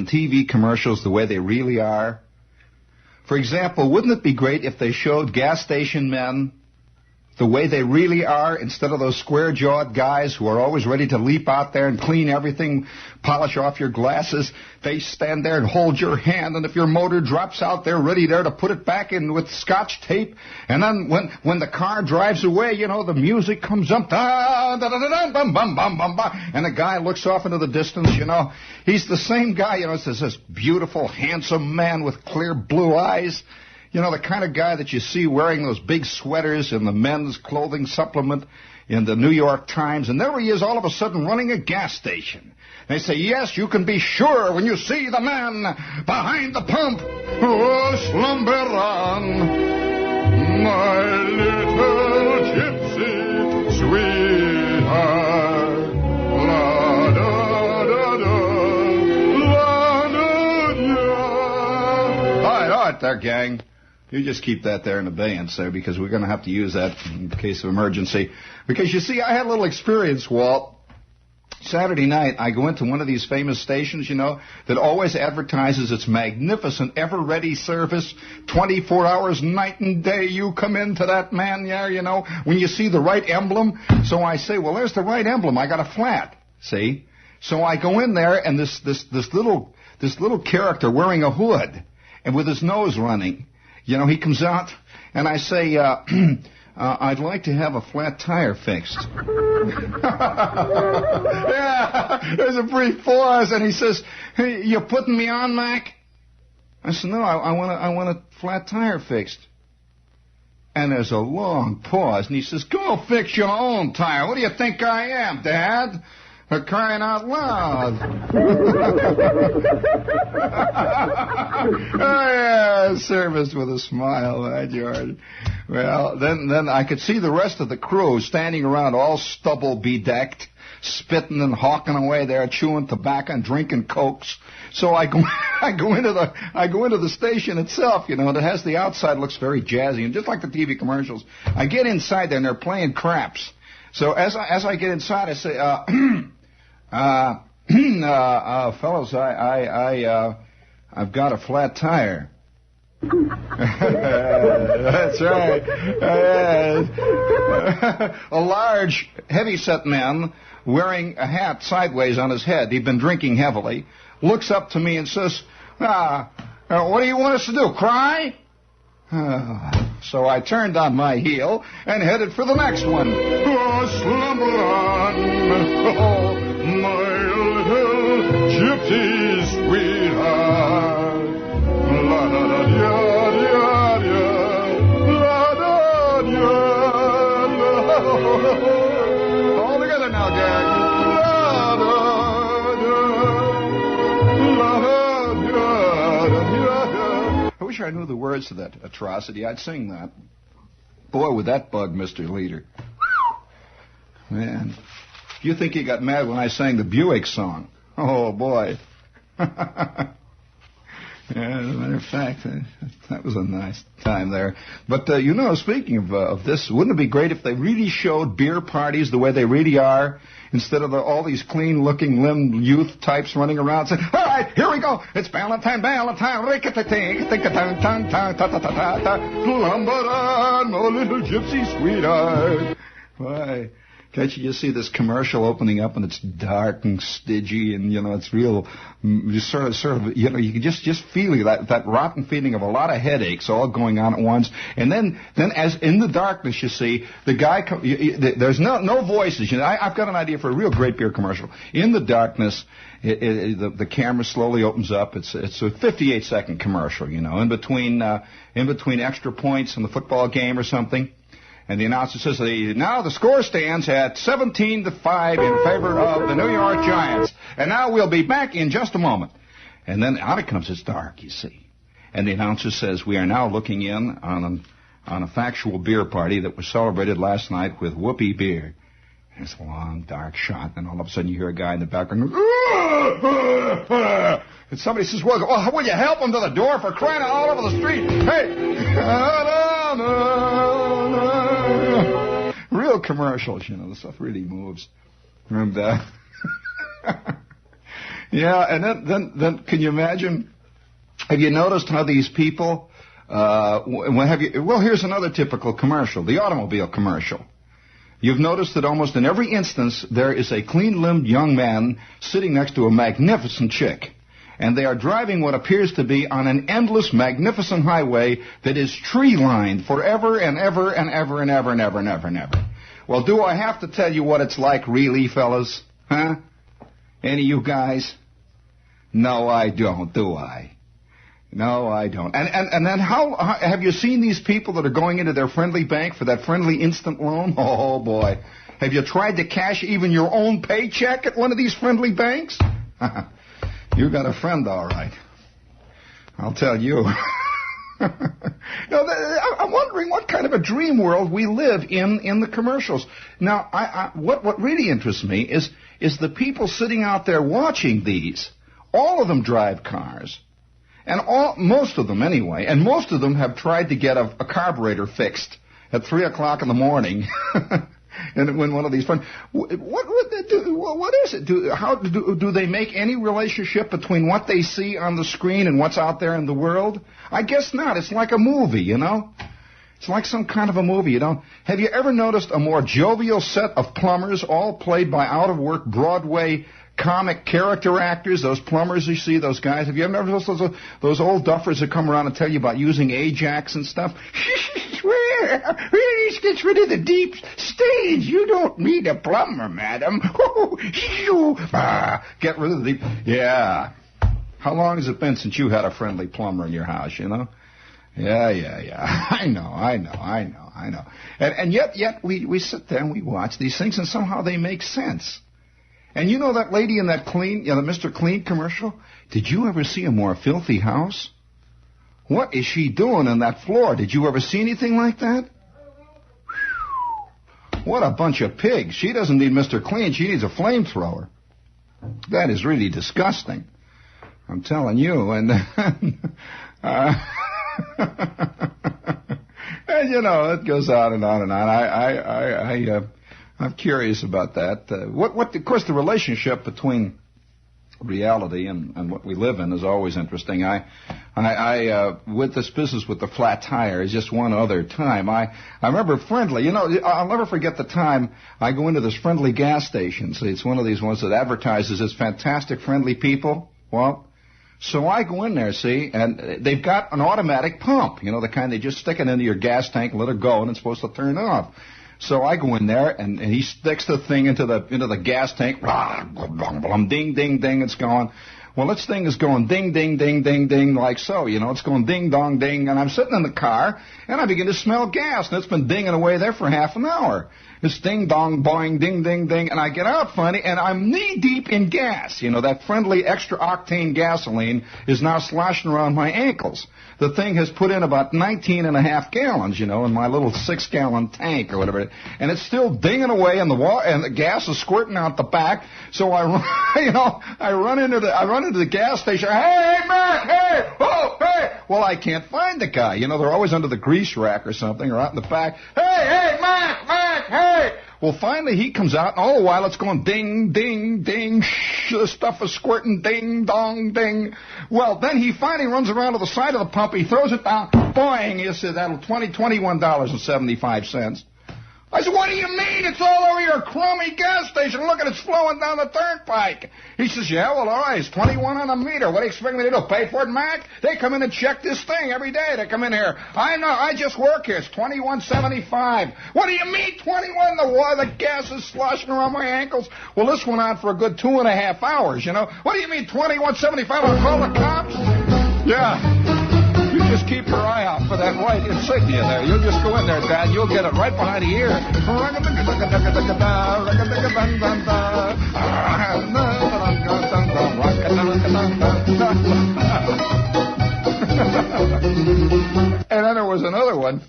TV commercials the way they really are? For example, wouldn't it be great if they showed gas station men the way they really are, instead of those square-jawed guys who are always ready to leap out there and clean everything, polish off your glasses? They stand there and hold your hand, and if your motor drops out, they're ready there to put it back in with scotch tape. And then when the car drives away, you know, the music comes up, da, da, da, da, da, bum, bum, bum, bum, bum, and the guy looks off into the distance, you know. He's the same guy, you know, it's this beautiful, handsome man with clear blue eyes. You know, the kind of guy that you see wearing those big sweaters in the men's clothing supplement in the New York Times. And there he is all of a sudden running a gas station. They say, yes, you can be sure when you see the man behind the pump. Oh, slumber on, my little gypsy sweetheart. La da da da, la da da. All right there, gang. You just keep that there in abeyance there, because we're going to have to use that in case of emergency. Because, you see, I had a little experience, Walt. Saturday night, I go into one of these famous stations, you know, that always advertises its magnificent, ever-ready service, 24 hours, night and day. You come into that man there, you know, when you see the right emblem. So I say, well, there's the right emblem. I got a flat, see? So I go in there, and this little character wearing a hood and with his nose running, you know, he comes out, and I say, I'd like to have a flat tire fixed. Yeah, there's a brief pause, and he says, hey, you putting me on, Mac? I said, no, I want a flat tire fixed. And there's a long pause, and he says, go fix your own tire. What do you think I am, Dad? For crying out loud. Oh, yeah, service with a smile, right, George? Well, then I could see the rest of the crew standing around all stubble bedecked, spitting and hawking away there, chewing tobacco and drinking cokes. So I go into the station itself, you know, and it has the outside looks very jazzy, and just like the TV commercials. I get inside there, and they're playing craps. So as I get inside, I say, fellows, I've got a flat tire. That's right. A large, heavy-set man wearing a hat sideways on his head. He'd been drinking heavily. Looks up to me and says, what do you want us to do, cry? So I turned on my heel and headed for the next one. Oh, slumber on, oh, my little gypsy sweetheart. La da da da da da, la da da da. All together now, gang. La da da, la da da da. I wish I knew the words to that atrocity. I'd sing that. Boy, would that bug Mr. Leader. Man, do you think he got mad when I sang the Buick song? Oh, boy. Yeah, as a matter of fact, that was a nice time there. But, you know, speaking of this, wouldn't it be great if they really showed beer parties the way they really are, instead of all these clean-looking limbed youth types running around saying, all right, here we go, it's Valentine, lumber on, oh, little gypsy sweetheart. Why? Can't you just see this commercial opening up, and it's dark and stodgy, and, you know, it's real, sort of, you know, you can just feel that rotten feeling of a lot of headaches all going on at once. And then as in the darkness, you see, the guy, there's no voices. You know, I've got an idea for a real great beer commercial. In the darkness, the camera slowly opens up. It's a 58-second commercial, you know, in between extra points in the football game or something. And the announcer says, now the score stands at 17-5 in favor of the New York Giants. And now we'll be back in just a moment. And then out it comes. It's dark, you see. And the announcer says, we are now looking in on a factual beer party that was celebrated last night with Whoopee beer. And it's a long, dark shot. And all of a sudden you hear a guy in the background go, and somebody says, well, will you help him to the door for crying out all over the street? Hey! Real commercials, you know, the stuff really moves. And Yeah, and then can you imagine? Have you noticed how these people? Well, here's another typical commercial: the automobile commercial. You've noticed that almost in every instance there is a clean-limbed young man sitting next to a magnificent chick. And they are driving what appears to be on an endless, magnificent highway that is tree-lined forever and ever and ever and ever and ever and ever and ever. Well, do I have to tell you what it's like really, fellas? Huh? Any of you guys? No, I don't, do I? No, I don't. And then how have you seen these people that are going into their friendly bank for that friendly instant loan? Oh, boy. Have you tried to cash even your own paycheck at one of these friendly banks? You got a friend, all right. I'll tell you. I'm wondering what kind of a dream world we live in the commercials. Now, what really interests me is the people sitting out there watching these. All of them drive cars. And most of them anyway, and most of them have tried to get a carburetor fixed at 3 o'clock in the morning. And when one of these friends, what would they do? What is it? How do they make any relationship between what they see on the screen and what's out there in the world? I guess not. It's like a movie, you know. It's like some kind of a movie, you know. Have you ever noticed a more jovial set of plumbers, all played by out-of-work Broadway comic character actors? Those plumbers you see, those guys. Have you ever noticed those old duffers that come around and tell you about using Ajax and stuff? This gets rid of the deep stains. You don't need a plumber, madam. Get rid of the deep. Yeah. How long has it been since you had a friendly plumber in your house, you know? Yeah. I know. And yet we sit there and we watch these things, and somehow they make sense. And you know that lady in that the Mr. Clean commercial? Did you ever see a more filthy house? What is she doing on that floor? Did you ever see anything like that? What a bunch of pigs. She doesn't need Mr. Clean. She needs a flamethrower. That is really disgusting. I'm telling you. And, and you know, it goes on and on and on. I'm curious about that. Of course, the relationship between reality and what we live in is always interesting. With this business with the flat tire, is just one other time. I remember Friendly. You know, I'll never forget the time I go into this Friendly gas station. See, it's one of these ones that advertises as fantastic friendly people. Well, so I go in there, see, and they've got an automatic pump. You know, the kind they just stick it into your gas tank and let it go, and it's supposed to turn off. So I go in there, and he sticks the thing into the gas tank. Ding, ding, ding, it's going. Well, this thing is going ding, ding, ding, ding, ding, like so. You know, it's going ding, dong, ding. And I'm sitting in the car, and I begin to smell gas, and it's been dinging away there for half an hour. It's ding, dong, boing, ding, ding, ding. And I get out finally, and I'm knee-deep in gas. You know, that friendly extra-octane gasoline is now sloshing around my ankles. The thing has put in about 19 and a half gallons, you know, in my little 6-gallon tank or whatever. And it's still dinging away, and the gas is squirting out the back. So I run into the gas station. Hey, Matt! Hey! Oh, hey! Well, I can't find the guy. You know, they're always under the grease rack or something, or out in the back. Hey, Matt! Hey! Well, finally he comes out, and all the while it's going ding, ding, ding. The stuff is squirting, ding, dong, ding. Well, then he finally runs around to the side of the pump. He throws it down. Boing! He said, that'll $21.75. I said, what do you mean? It's all over your crummy gas station. Look at it, it's flowing down the turnpike. He says, yeah, well, all right, it's 21 on a meter. What do you expect me to do, pay for it, Mac? They come in and check this thing every day. They come in here. I know, I just work here. It's $21.75. What do you mean, 21? The gas is sloshing around my ankles. Well, this went on for a good 2.5 hours, you know. What do you mean, $21.75? I'll call the cops? Yeah. You just keep your eye out for that white insignia there. You'll just go in there, Dad. You'll get it right behind the ear. And then there was another one.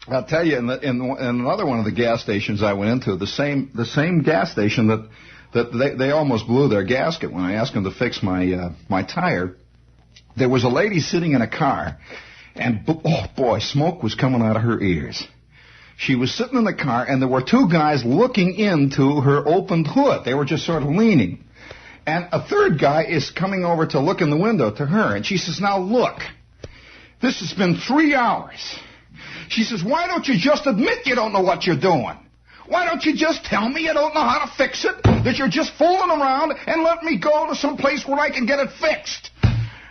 I'll tell you, in another one of the gas stations I went into, the same gas station that they almost blew their gasket when I asked them to fix my tire. There was a lady sitting in a car, and, oh, boy, smoke was coming out of her ears. She was sitting in the car, and there were two guys looking into her opened hood. They were just sort of leaning. And a third guy is coming over to look in the window to her, and she says, now look, this has been 3 hours. She says, why don't you just admit you don't know what you're doing? Why don't you just tell me you don't know how to fix it, that you're just fooling around, and let me go to some place where I can get it fixed?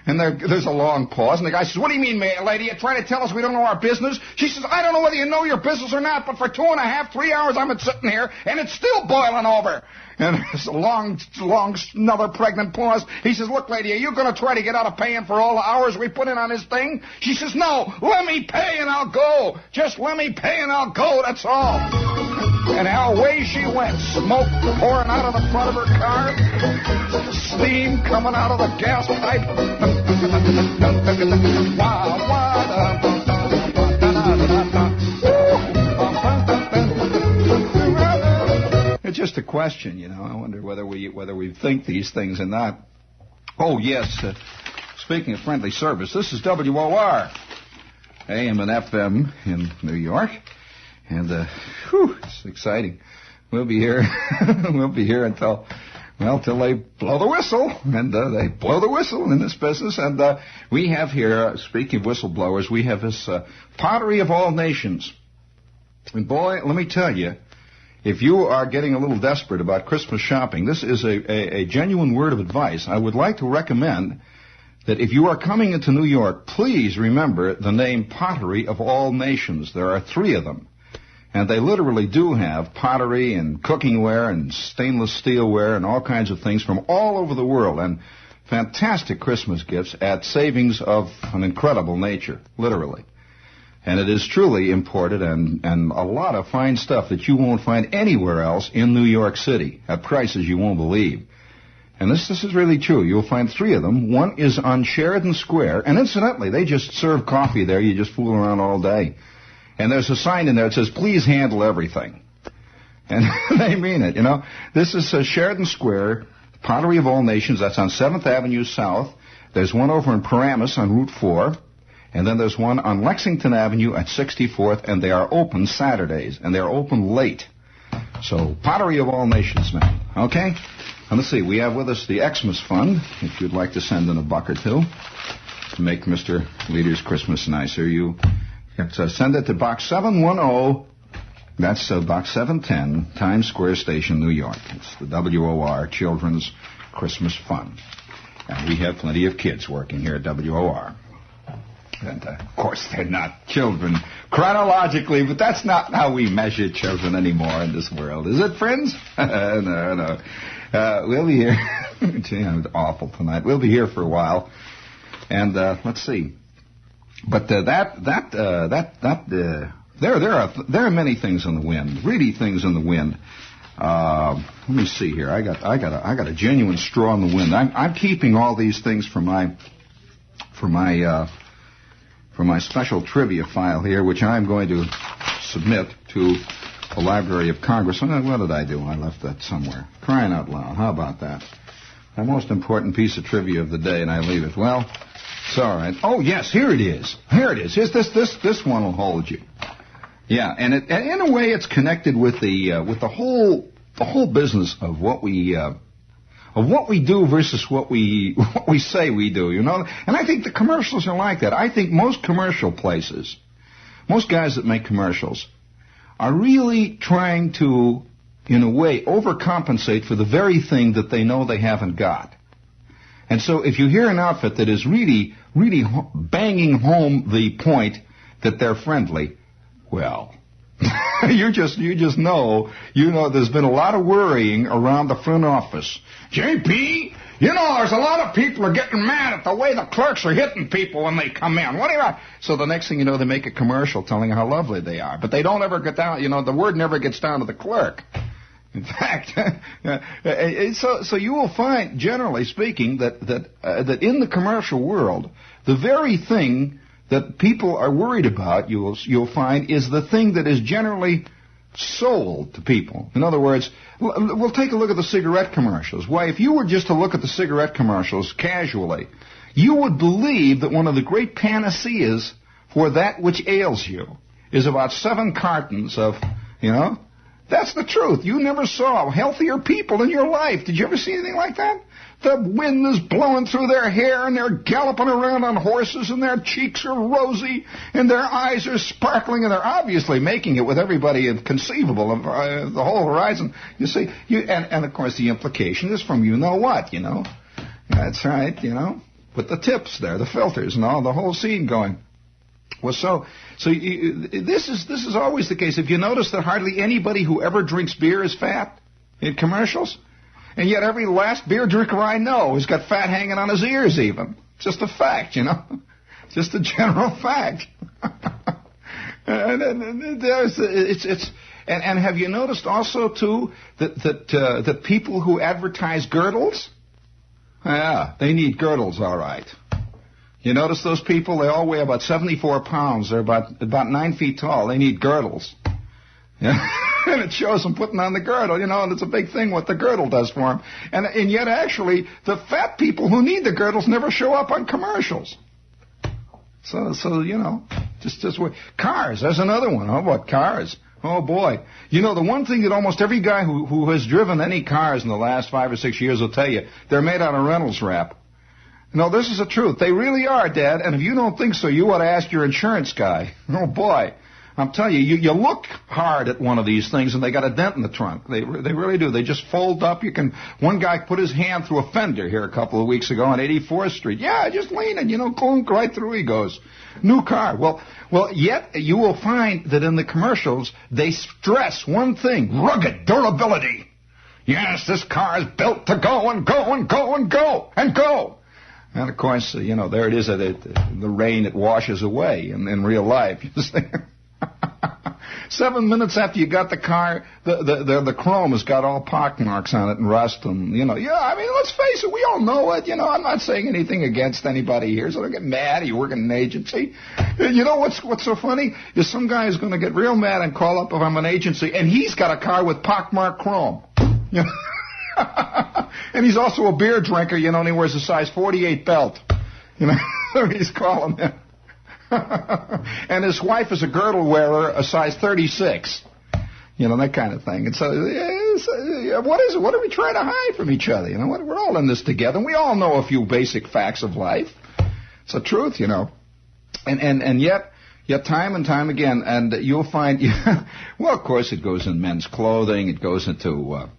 And there's a long pause, and the guy says, what do you mean, lady? You're trying to tell us we don't know our business? She says, I don't know whether you know your business or not, but for 2.5, 3 hours I've been sitting here, and it's still boiling over. And there's a long, another pregnant pause. He says, look, lady, are you going to try to get out of paying for all the hours we put in on this thing? She says, no, let me pay and I'll go. Just let me pay and I'll go, that's all. And away she went, smoke pouring out of the front of her car, steam coming out of the gas pipe. It's just a question, you know. I wonder whether we think these things or not. Oh, yes. Speaking of friendly service, this is WOR, AM and FM in New York. And, it's exciting. We'll be here. We'll be here until they blow the whistle. And they blow the whistle in this business. And we have here, speaking of whistleblowers, we have this pottery of all nations. And boy, let me tell you, if you are getting a little desperate about Christmas shopping, this is a genuine word of advice. I would like to recommend that if you are coming into New York, please remember the name Pottery of All Nations. There are 3 of them. And they literally do have pottery and cookingware and stainless steelware and all kinds of things from all over the world. And fantastic Christmas gifts at savings of an incredible nature, literally. And it is truly imported and a lot of fine stuff that you won't find anywhere else in New York City at prices you won't believe. And this is really true. You'll find 3 of them. One is on Sheridan Square. And incidentally, they just serve coffee there. You just fool around all day. And there's a sign in there that says, please handle everything. And they mean it, you know. This is Sheridan Square, Pottery of All Nations. That's on 7th Avenue South. There's one over in Paramus on Route 4. And then there's one on Lexington Avenue at 64th. And they are open Saturdays. And they're open late. So, Pottery of All Nations, man. Okay? And let's see. We have with us the Xmas Fund, if you'd like to send in a buck or two to make Mr. Leader's Christmas nicer. You send it to Box 710. That's Box 710, Times Square Station, New York. It's the WOR Children's Christmas Fund. And we have plenty of kids working here at WOR. And, of course, they're not children chronologically, but that's not how we measure children anymore in this world. Is it, friends? No. We'll be here. Gee, it's awful tonight. We'll be here for a while. And let's see. But there are many things in the wind, really things in the wind. Let me see here. I got a genuine straw in the wind. I'm keeping all these things for my special trivia file here, which I'm going to submit to the Library of Congress. What did I do? I left that somewhere. Crying out loud. How about that? The most important piece of trivia of the day, and I leave it. Well, it's all right. Oh, yes, here it is. Here it is. Here's this one will hold you. Yeah, and in a way, it's connected with the whole business of what we do versus what we say we do, you know. And I think the commercials are like that. I think most commercial places, most guys that make commercials, are really trying to, in a way, overcompensate for the very thing that they know they haven't got. And so if you hear an outfit that is really, really banging home the point that they're friendly, well, you just know, there's been a lot of worrying around the front office. JP, there's a lot of people are getting mad at the way the clerks are hitting people when they come in. What do you want? So the next thing you know, they make a commercial telling how lovely they are. But they don't ever get down, the word never gets down to the clerk. In fact, so you will find, generally speaking, that in the commercial world, the very thing that people are worried about, you'll find, is the thing that is generally sold to people. In other words, we'll take a look at the cigarette commercials. Why, if you were just to look at the cigarette commercials casually, you would believe that one of the great panaceas for that which ails you is about 7 cartons of, that's the truth. You never saw healthier people in your life. Did you ever see anything like that? The wind is blowing through their hair, and they're galloping around on horses, and their cheeks are rosy, and their eyes are sparkling, and they're obviously making it with everybody conceivable of the whole horizon. You see, and of course the implication is from you-know-what, you know. That's right, you know. With the tips there, the filters, and all the whole scene going. Well, this is always the case. Have you noticed that hardly anybody who ever drinks beer is fat in commercials? And yet every last beer drinker I know has got fat hanging on his ears even. Just a fact, you know. Just a general fact. And have you noticed also, too, that people who advertise girdles, yeah, they need girdles, all right. You notice those people? They all weigh about 74 pounds. They're about 9 feet tall. They need girdles. Yeah. And it shows them putting on the girdle, you know, and it's a big thing what the girdle does for them. And yet, actually, the fat people who need the girdles never show up on commercials. So you know, just wait. Cars, there's another one. How about cars? Oh, boy. You know, the one thing that almost every guy who has driven any cars in the last 5 or 6 years will tell you, they're made out of Reynolds wrap. No, this is the truth. They really are, Dad, and if you don't think so, you ought to ask your insurance guy. Oh, boy. I'm telling you, you look hard at one of these things, and they got a dent in the trunk. They really do. They just fold up. One guy put his hand through a fender here a couple of weeks ago on 84th Street. Yeah, just leaning, you know, clunk right through he goes. New car. Well, yet you will find that in the commercials, they stress one thing, rugged durability. Yes, this car is built to go and go and go and go and go. And, of course, you know, there it is. The rain, it washes away in real life. You see? 7 minutes after you got the car, the chrome has got all pock marks on it and rust and, you know. Yeah, I mean, let's face it, we all know it. You know, I'm not saying anything against anybody here, so don't get mad. You work in an agency. You know what's so funny is some guy is going to get real mad and call up if I'm an agency, and he's got a car with pock-marked chrome. You know? And he's also a beer drinker, you know, and he wears a size 48 belt. You know, so he's calling him. And his wife is a girdle wearer, a size 36. You know, that kind of thing. And so, what is it? What are we trying to hide from each other? You know, we're all in this together. And we all know a few basic facts of life. It's the truth, you know. And yet time and time again, and you'll find, well, of course, it goes in men's clothing. It goes into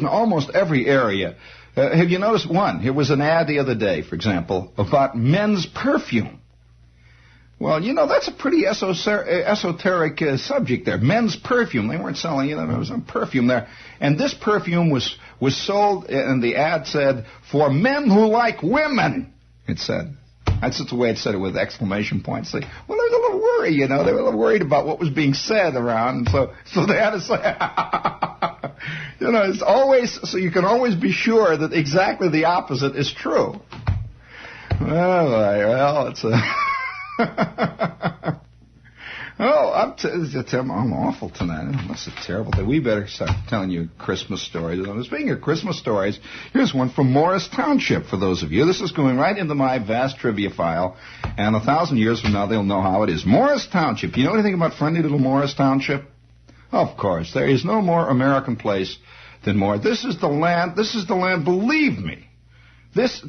almost every area. Have you noticed one? Here was an ad the other day, for example, about men's perfume. Well, you know, that's a pretty esoteric subject there. Men's perfume. They weren't selling it. There was some perfume there. And this perfume was sold, and the ad said, for men who like women, it said. That's just the way it said it with exclamation points. Well, there was a little worry, you know. They were a little worried about what was being said around. So they had to say, you know, it's always, so you can always be sure that exactly the opposite is true. Well, it's a... I'm awful tonight. That's a terrible thing. We better start telling you Christmas stories. Speaking of Christmas stories, here's one from Morris Township for those of you. This is going right into my vast trivia file, and 1,000 years from now they'll know how it is. Morris Township. You know anything about friendly little Morris Township? Of course. There is no more American place than Morris. This is the land, believe me. This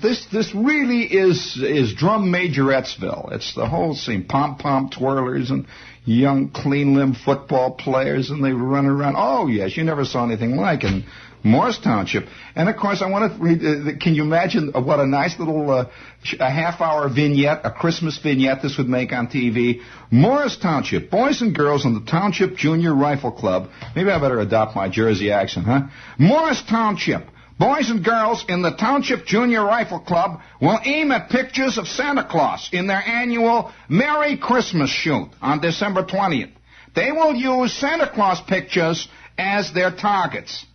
really is Drum Majorettesville. It's the whole scene. Pom-pom twirlers and young clean-limbed football players, and they run around. Oh, yes, you never saw anything like in Morris Township. And, of course, I want to read, can you imagine what a nice little a half-hour vignette, a Christmas vignette this would make on TV? Morris Township, boys and girls in the Township Junior Rifle Club. Maybe I better adopt my Jersey accent, huh? Morris Township. Boys and girls in the Township Junior Rifle Club will aim at pictures of Santa Claus in their annual Merry Christmas shoot on December 20th. They will use Santa Claus pictures as their targets.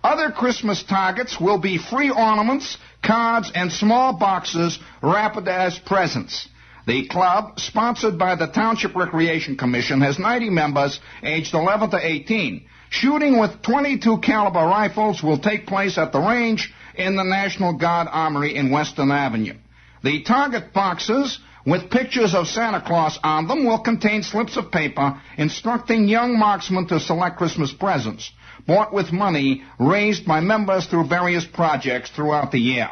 Other Christmas targets will be free ornaments, cards, and small boxes wrapped as presents. The club, sponsored by the Township Recreation Commission, has 90 members aged 11 to 18. Shooting with .22 caliber rifles will take place at the range in the National Guard Armory in Western Avenue. The target boxes with pictures of Santa Claus on them will contain slips of paper instructing young marksmen to select Christmas presents. bought with money raised by members through various projects throughout the year.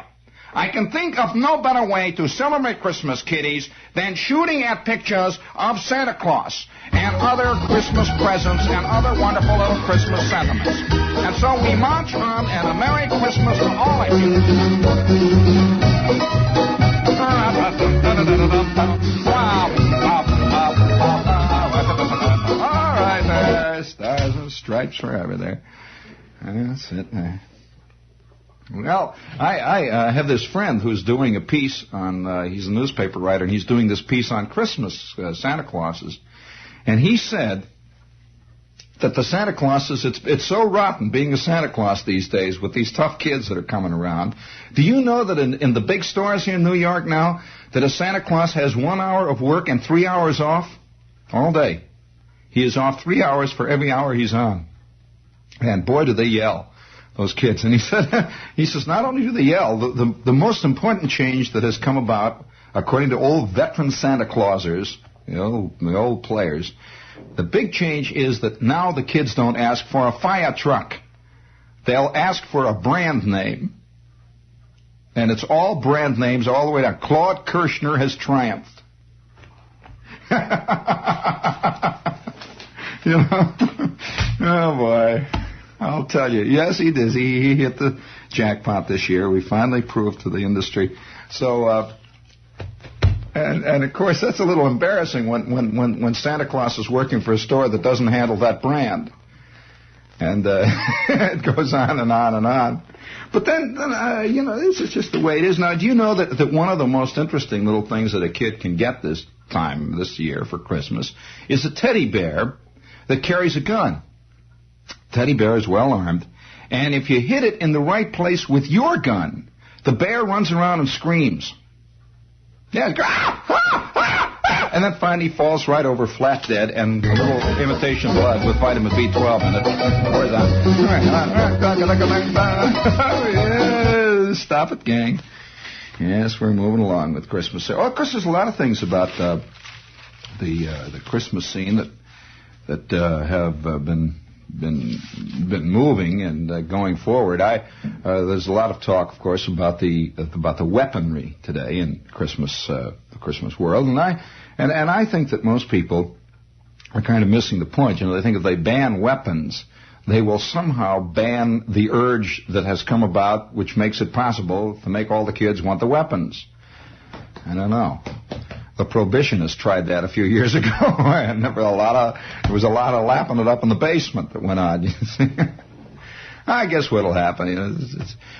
I can think of no better way to celebrate Christmas, kiddies, than shooting at pictures of Santa Claus and other Christmas presents and other wonderful little Christmas sentiments. And so we march on, and a Merry Christmas to all of you. All right, there, stars and stripes forever there. That's it there. Well, I have this friend who's doing a piece on, he's a newspaper writer, and he's doing this piece on Christmas, Santa Clauses. And he said that the Santa Clauses, it's so rotten being a Santa Claus these days with these tough kids that are coming around. Do you know that in the big stores here in New York now, that a Santa Claus has 1 hour of work and 3 hours off all day? He is off 3 hours for every hour he's on. And boy, do they yell, those kids. And he says, not only do they yell, the most important change that has come about, according to old veteran Santa Clausers, the old players, the big change is that now the kids don't ask for a fire truck. They'll ask for a brand name. And it's all brand names all the way down. Claude Kirshner has triumphed. Oh, boy. I'll tell you. Yes, he did. He hit the jackpot this year. We finally proved to the industry. So, and of course, that's a little embarrassing when Santa Claus is working for a store that doesn't handle that brand. And it goes on and on and on. But then this is just the way it is. Now, do you know that one of the most interesting little things that a kid can get this year for Christmas is a teddy bear that carries a gun. Teddy bear is well armed, and if you hit it in the right place with your gun, the bear runs around and screams. Yeah, and then finally falls right over flat dead, and a little imitation blood with vitamin B12 in it pours out. Stop it, gang. Yes, we're moving along with Christmas. Oh, of course, there's a lot of things about the Christmas scene that have been moving and going forward. There's a lot of talk, of course, about the weaponry today in the Christmas world, and I think that most people are kind of missing the point. They think if they ban weapons, they will somehow ban the urge that has come about, which makes it possible to make all the kids want the weapons. I don't know. The prohibitionists tried that a few years ago, and there was a lot of lapping it up in the basement that went on. You see? I guess what'll happen.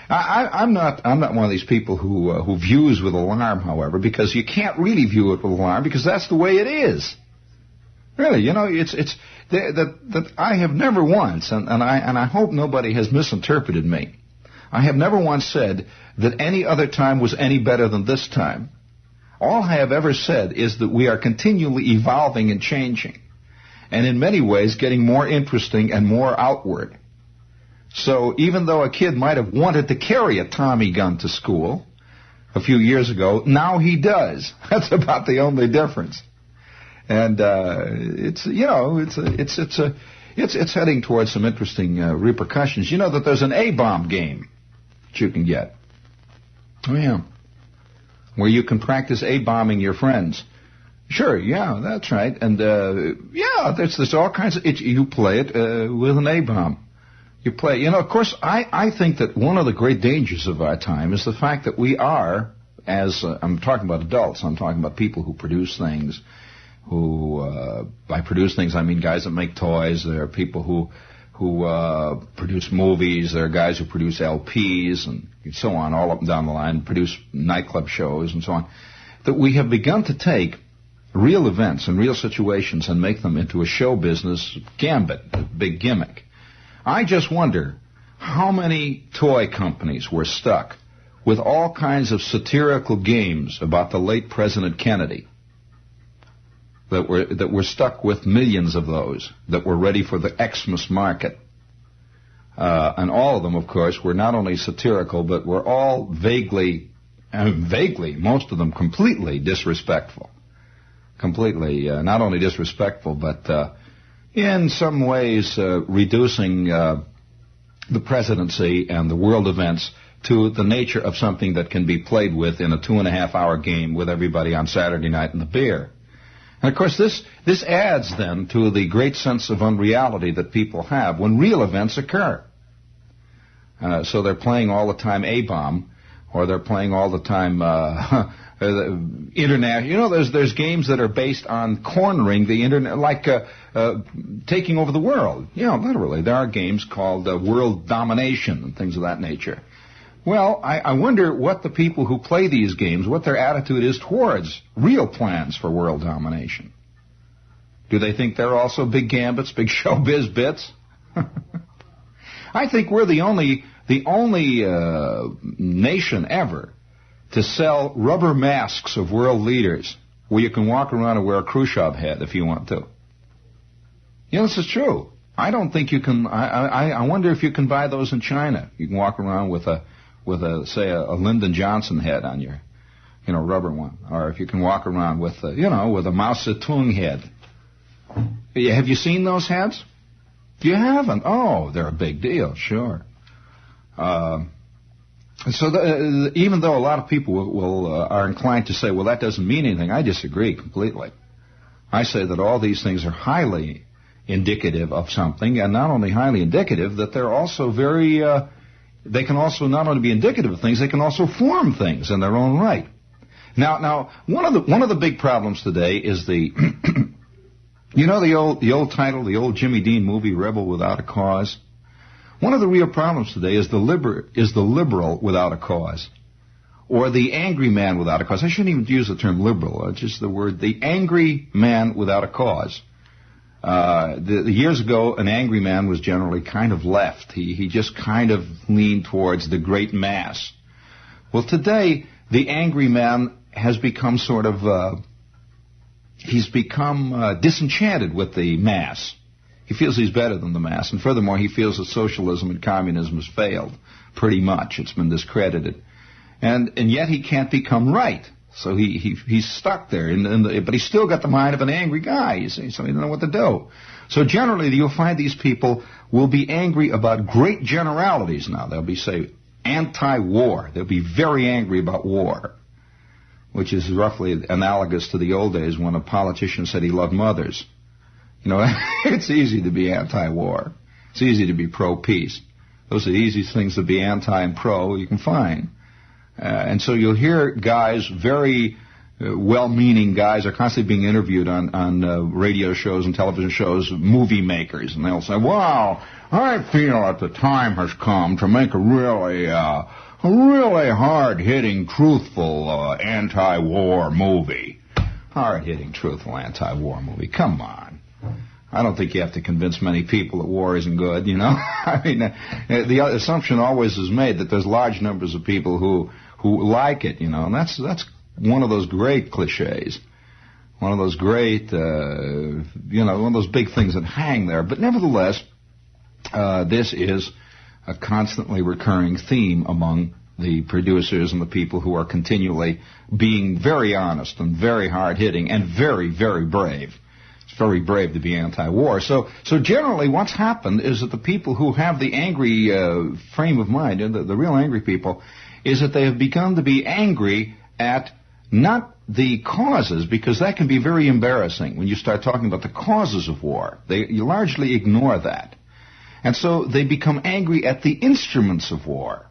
I'm not one of these people who views with alarm, however, because you can't really view it with alarm because that's the way it is. Really, it's that I have never once, and I hope nobody has misinterpreted me. I have never once said that any other time was any better than this time. All I have ever said is that we are continually evolving and changing, and in many ways getting more interesting and more outward. So even though a kid might have wanted to carry a Tommy gun to school a few years ago, now he does. That's about the only difference. And it's heading towards some interesting repercussions. You know that there's an A-bomb game that you can get. Oh yeah. Where you can practice A-bombing your friends. Sure, yeah, that's right. And, there's all kinds of... you play it with an A-bomb. You play... of course, I think that one of the great dangers of our time is the fact that we are, I'm talking about adults, I'm talking about people who produce things, by produce things, I mean guys that make toys. There are people who produce movies. There are guys who produce LPs and so on, all up and down the line, produce nightclub shows and so on, that we have begun to take real events and real situations and make them into a show business gambit, a big gimmick. I just wonder how many toy companies were stuck with all kinds of satirical games about the late President Kennedy, that were stuck with millions of those that were ready for the Xmas market. And all of them, of course, were not only satirical, but were all vaguely, most of them completely disrespectful. Completely, not only disrespectful, but in some ways reducing the presidency and the world events to the nature of something that can be played with in a 2.5-hour game with everybody on Saturday night and the beer. And, of course, this adds, then, to the great sense of unreality that people have when real events occur. So they're playing all the time A-bomb, or they're playing all the time internet. You know, there's games that are based on cornering the internet, like taking over the world. You know, literally, there are games called world domination and things of that nature. Well, I wonder what the people who play these games, what their attitude is towards real plans for world domination. Do they think they're also big gambits, big showbiz bits? I think we're the only nation ever to sell rubber masks of world leaders where you can walk around and wear a Khrushchev head if you want to. You know, this is true. I don't think you can. I wonder if you can buy those in China. You can walk around with a Lyndon Johnson head on your, rubber one, or if you can walk around with with a Mao Zedong head. Have you seen those heads? You haven't? Oh, they're a big deal, sure. So even though a lot of people are inclined to say, well, that doesn't mean anything, I disagree completely. I say that all these things are highly indicative of something, and not only highly indicative, that they're also very, they can also not only be indicative of things, they can also form things in their own right. Now, one of the big problems today is the, the old title, the old Jimmy Dean movie, Rebel Without a Cause. One of the real problems today is the liberal without a cause, or the angry man without a cause. I shouldn't even use the term liberal, just the word, the angry man without a cause. The years ago, an angry man was generally kind of left. He just kind of leaned towards the great mass. Well, today, the angry man has become sort of, he's become disenchanted with the mass. He feels he's better than the mass, and furthermore, he feels that socialism and communism has failed, pretty much. It's been discredited. And yet he can't become right. So he's stuck there, but he's still got the mind of an angry guy, you see, so he doesn't know what to do. So generally, you'll find these people will be angry about great generalities now. They'll be, say, anti-war. They'll be very angry about war, which is roughly analogous to the old days when a politician said he loved mothers. It's easy to be anti-war. It's easy to be pro-peace. Those are the easiest things to be anti and pro you can find. And so you'll hear guys, very well-meaning guys, are constantly being interviewed on radio shows and television shows, movie makers, and they'll say, "Wow, I feel that the time has come to make a really hard-hitting, truthful anti-war movie." Hard-hitting, truthful anti-war movie. Come on. I don't think you have to convince many people that war isn't good, I mean, the assumption always is made that there's large numbers of people who like it, and that's one of those great cliches, one of those great, one of those big things that hang there. But nevertheless, this is a constantly recurring theme among the producers and the people who are continually being very honest and very hard-hitting and very, very brave. It's very brave to be anti-war. So generally what's happened is that the people who have the angry frame of mind, the real angry people, is that they have begun to be angry at not the causes, because that can be very embarrassing when you start talking about the causes of war. You largely ignore that. And so they become angry at the instruments of war,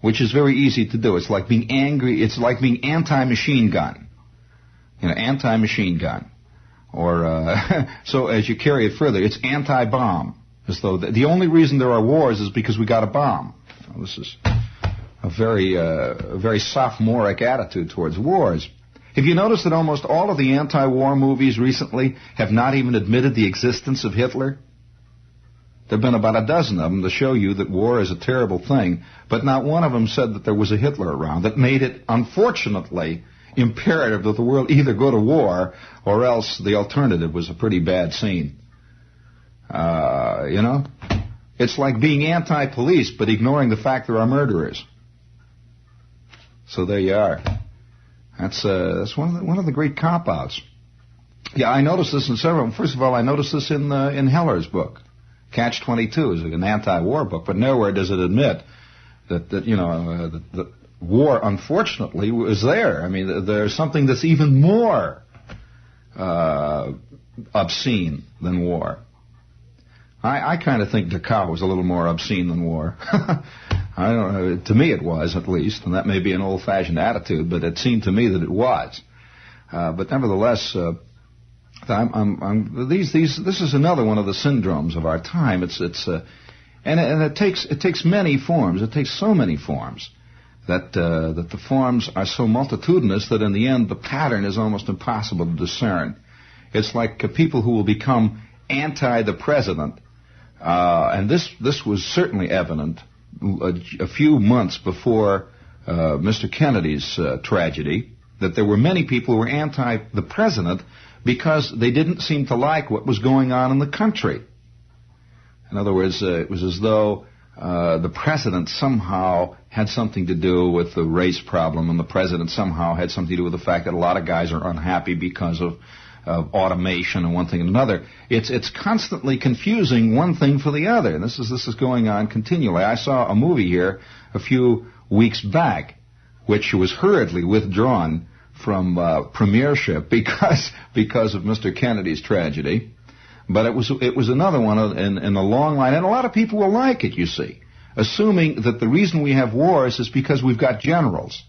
which is very easy to do. It's like being angry, it's like being anti-machine gun. Anti-machine gun. Or, so as you carry it further, it's anti-bomb. As though the only reason there are wars is because we got a bomb. This is a very sophomoric attitude towards wars. Have you noticed that almost all of the anti-war movies recently have not even admitted the existence of Hitler? There have been about a dozen of them to show you that war is a terrible thing, but not one of them said that there was a Hitler around. That made it, unfortunately, imperative that the world either go to war or else the alternative was a pretty bad scene. It's like being anti-police but ignoring the fact there are murderers. So there you are. That's one of the great cop-outs. Yeah, I noticed this in several. First of all, I noticed this in Heller's book. Catch-22 is an anti-war book, but nowhere does it admit that war, unfortunately, is there. I mean, there's something that's even more obscene than war. I kind of think Dachau was a little more obscene than war. I don't know. To me, it was, at least, and that may be an old-fashioned attitude, but it seemed to me that it was. But nevertheless, this is another one of the syndromes of our time. And it takes many forms. It takes so many forms that the forms are so multitudinous that in the end the pattern is almost impossible to discern. It's like people who will become anti the president, and this was certainly evident a few months before Mr. Kennedy's tragedy, that there were many people who were anti the president because they didn't seem to like what was going on in the country. In other words, it was as though the president somehow had something to do with the race problem, and the president somehow had something to do with the fact that a lot of guys are unhappy because of automation and one thing and another. It's constantly confusing one thing for the other, and this is going on continually. I saw a movie here a few weeks back, which was hurriedly withdrawn from premiership because of Mr. Kennedy's tragedy. But it was another one in the long line, and a lot of people will like it, you see, assuming that the reason we have wars is because we've got generals.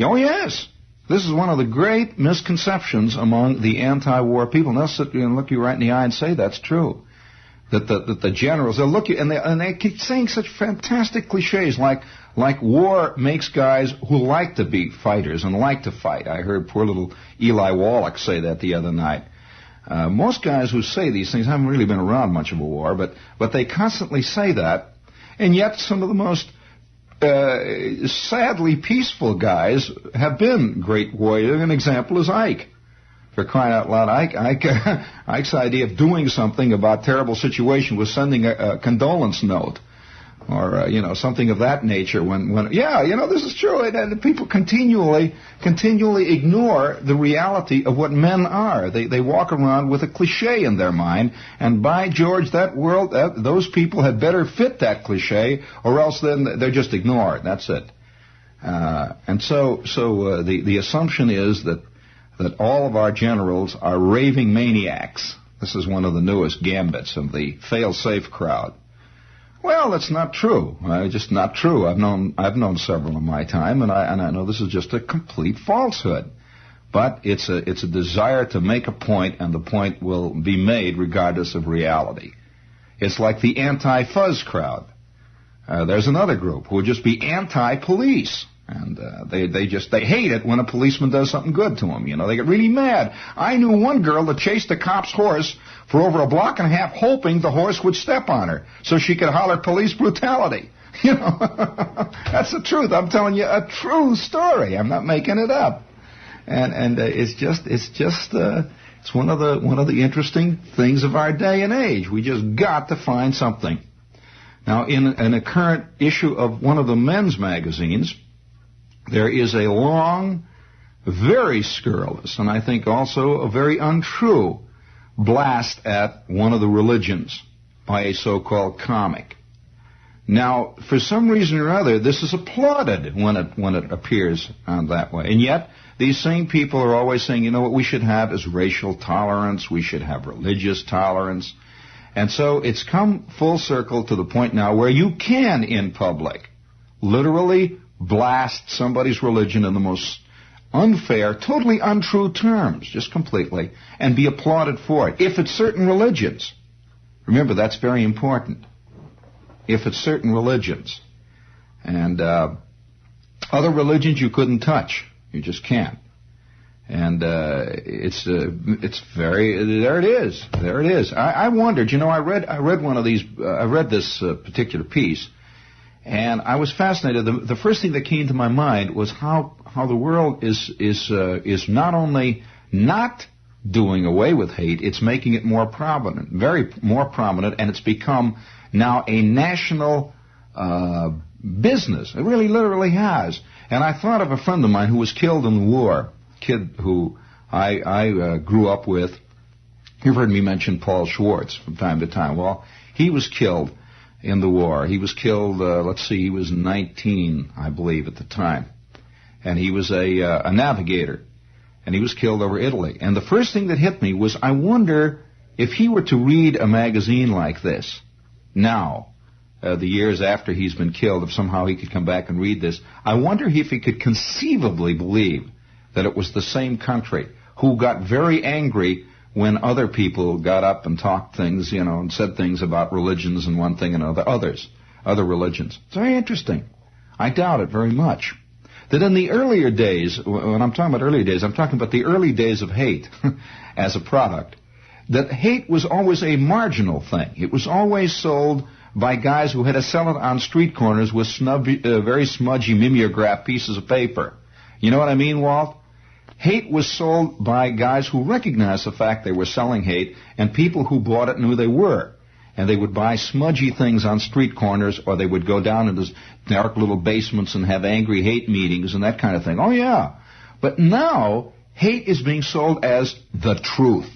Oh, yes. This is one of the great misconceptions among the anti-war people. And they'll sit and look you right in the eye and say that's true. That the generals, they'll look you, and they keep saying such fantastic cliches like war makes guys who like to be fighters and like to fight. I heard poor little Eli Wallach say that the other night. Most guys who say these things haven't really been around much of a war, but they constantly say that, and yet some of the most sadly peaceful guys have been great warriors. An example is Ike. For crying out loud, Ike's idea of doing something about a terrible situation was sending a condolence note, or something of that nature. When this is true, and people continually ignore the reality of what men are. They walk around with a cliche in their mind, and by George, those people had better fit that cliche, or else then they're just ignored. That's it. And so the assumption is that all of our generals are raving maniacs. This is one of the newest gambits of the fail-safe crowd. Well, that's not true. Just not true. I've known several in my time, and I know this is just a complete falsehood. But it's a desire to make a point, and the point will be made regardless of reality. It's like the anti-fuzz crowd. There's another group who will just be anti-police. And they hate it when a policeman does something good to them. They get really mad. I knew one girl that chased a cop's horse for over a block and a half, hoping the horse would step on her so she could holler police brutality. That's the truth. I'm telling you a true story. I'm not making it up. And it's one of the interesting things of our day and age. We just got to find something. Now, in a current issue of one of the men's magazines, there is a long, very scurrilous, and I think also a very untrue blast at one of the religions by a so-called comic. Now, for some reason or other, this is applauded when it appears that way. And yet, these same people are always saying, what we should have is racial tolerance, we should have religious tolerance. And so it's come full circle to the point now where you can, in public, literally blast somebody's religion in the most unfair, totally untrue terms, just completely, and be applauded for it. If it's certain religions. Remember, that's very important. If it's certain religions. And other religions you couldn't touch. You just can't. And it's very, there it is. There it is. I wondered, I read one of these, I read this particular piece, and I was fascinated. The first thing that came to my mind was how the world is not only not doing away with hate, it's making it more prominent, very more prominent, and it's become now a national business. It really literally has. And I thought of a friend of mine who was killed in the war, a kid who I grew up with, You've heard me mention Paul Schwartz from time to time. Well, he was killed in the war. He was killed, he was 19, I believe, at the time. And he was a navigator. And he was killed over Italy. And the first thing that hit me was, I wonder if he were to read a magazine like this now, the years after he's been killed, if somehow he could come back and read this, I wonder if he could conceivably believe that it was the same country who got very angry when other people got up and talked things, and said things about religions and one thing and other religions. It's very interesting. I doubt it very much. That in the earlier days, when I'm talking about earlier days, I'm talking about the early days of hate as a product, that hate was always a marginal thing. It was always sold by guys who had to sell it on street corners with very smudgy mimeograph pieces of paper. You know what I mean, Walt? Hate was sold by guys who recognized the fact they were selling hate, and people who bought it knew they were. And they would buy smudgy things on street corners, or they would go down into dark little basements and have angry hate meetings and that kind of thing. Oh, yeah. But now, hate is being sold as the truth.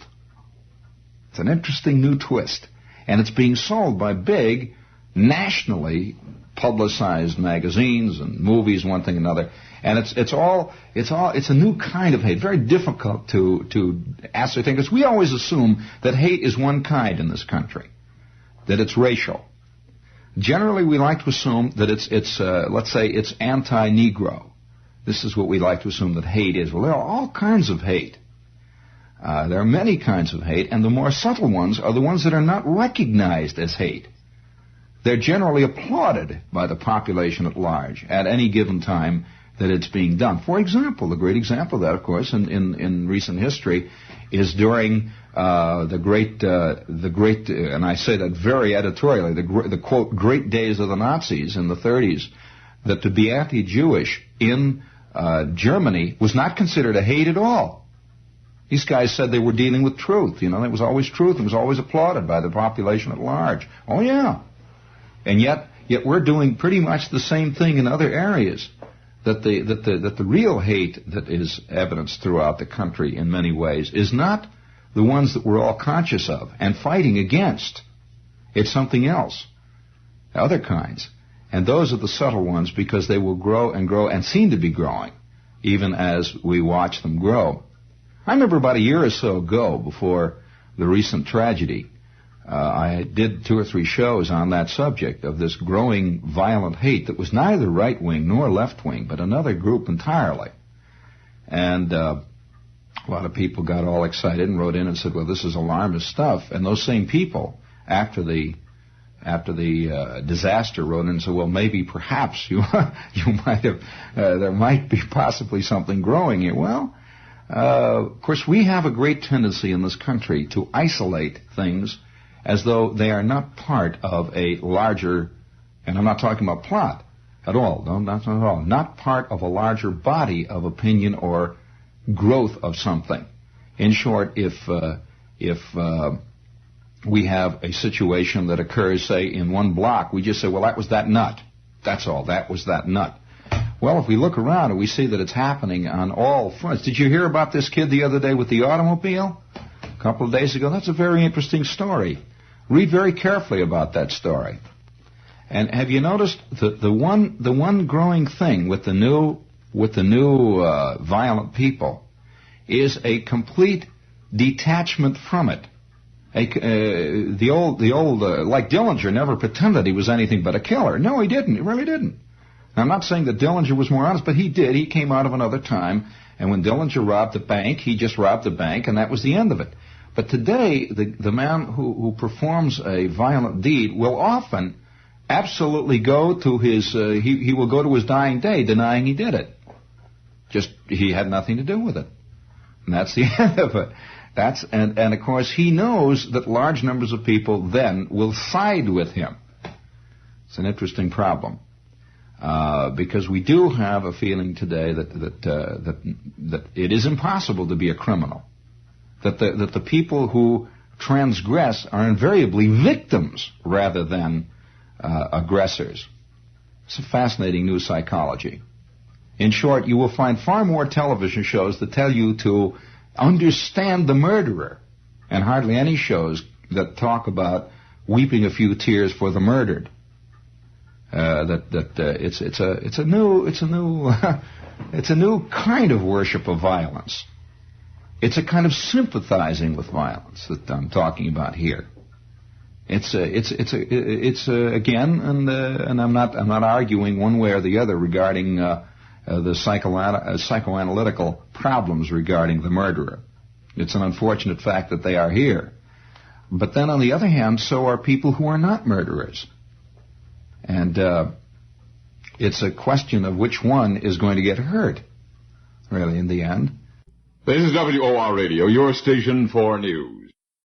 It's an interesting new twist. And it's being sold by big, nationally publicized magazines and movies, one thing and another. And it's a new kind of hate, very difficult to ascertain, because we always assume that hate is one kind in this country, that it's racial. Generally, we like to assume that it's anti-Negro. This is what we like to assume that hate is. Well, there are all kinds of hate. There are many kinds of hate, and the more subtle ones are the ones that are not recognized as hate. They're generally applauded by the population at large at any given time that it's being done. For example, the great example of that, of course, in recent history, is during the great, and I say that very editorially, the quote, great days of the Nazis in the 30s, that to be anti-Jewish in Germany was not considered a hate at all. These guys said they were dealing with truth. It was always truth. It was always applauded by the population at large. Oh, yeah. And yet we're doing pretty much the same thing in other areas. That the real hate that is evidenced throughout the country in many ways is not the ones that we're all conscious of and fighting against. It's something else, other kinds. And those are the subtle ones, because they will grow and grow and seem to be growing even as we watch them grow. I remember about a year or so ago, before the recent tragedy, I did 2 or 3 shows on that subject of this growing violent hate that was neither right-wing nor left-wing, but another group entirely. And a lot of people got all excited and wrote in and said, well, this is alarmist stuff. And those same people, after the disaster, wrote in and said, well, maybe perhaps you might have, there might be possibly something growing here. Well, of course, we have a great tendency in this country to isolate things as though they are not part of a larger, and I'm not talking about plot at all, no, not at all, not part of a larger body of opinion or growth of something. In short, if we have a situation that occurs, say, in one block, we just say, well, that was that nut. That's all. That was that nut. Well, if we look around and we see that it's happening on all fronts. Did you hear about this kid the other day with the automobile? A couple of days ago. That's a very interesting story. Read very carefully about that story. And have you noticed the one growing thing with the new violent people is a complete detachment from it. The old like Dillinger never pretended he was anything but a killer. No, he didn't. He really didn't. Now, I'm not saying that Dillinger was more honest, but he did. He came out of another time, and when Dillinger robbed the bank, he just robbed the bank, and that was the end of it. But today, the man who performs a violent deed will often absolutely go to his, he will go to his dying day denying he did it. Just, he had nothing to do with it. And that's the end of it. And of course, he knows that large numbers of people then will side with him. It's an interesting problem. Because we do have a feeling today that it is impossible to be a criminal. That the people who transgress are invariably victims rather than aggressors. It's a fascinating new psychology. In short, you will find far more television shows that tell you to understand the murderer and hardly any shows that talk about weeping a few tears for the murdered. It's a new it's a new kind of worship of violence. It's a kind of sympathizing with violence that I'm talking about here. It's again, and I'm not arguing one way or the other regarding the psychoanalytical problems regarding the murderer. It's an unfortunate fact that they are here. But then on the other hand, so are people who are not murderers. And it's a question of which one is going to get hurt, really, in the end. This is WOR Radio, your station for news.